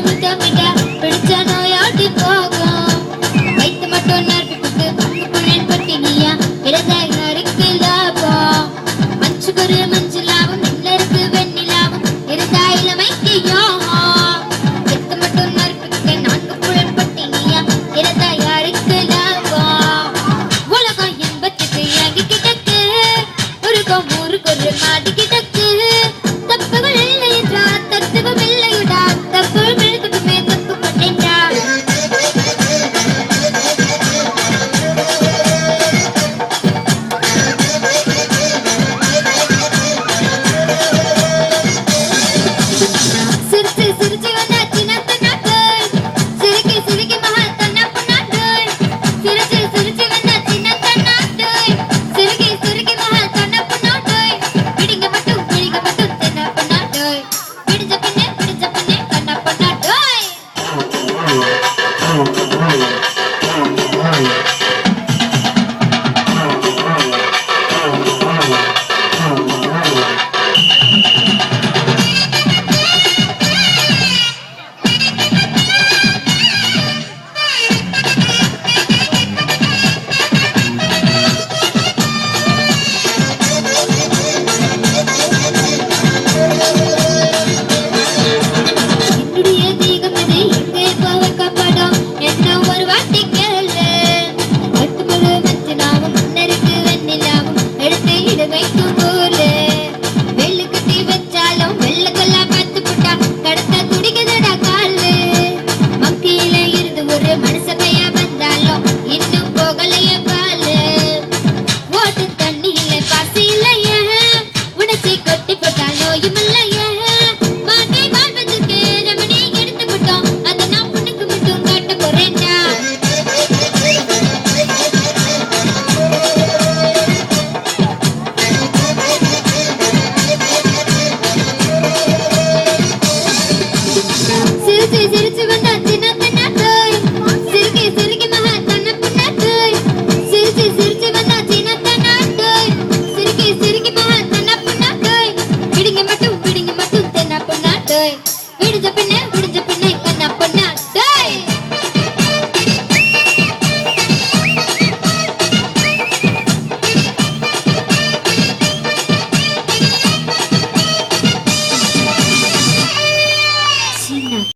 முத்தமிட்டா பிடிச்ச நோயாட்டி போகும். வைத்து மட்டும் நறுக்கு பங்கு புள்ளன் பட்டினியா இறந்தா யாருக்கு லாபம்? மஞ்சுக்கு மஞ்சு லாபம் மின்னருக்கு வெண்ணி லாபம் இருந்தா இளமைக்கு யோகம். வைத்து மட்டும் நறுக்கு நான்கு புள்ளன் பட்டினியா இறந்தா யாருக்கு லாபம்? உலகம் என்பத்துக்கு அங்கு கிடக்கு உருகம் ஊருக்கு ஒரு மாடி கிடக்கு. தப்புகள் இல்லை என்றா தத்துவம் இல்லையுடா தப்பு விழுதுமே தப்பு பண்ணேன்டா.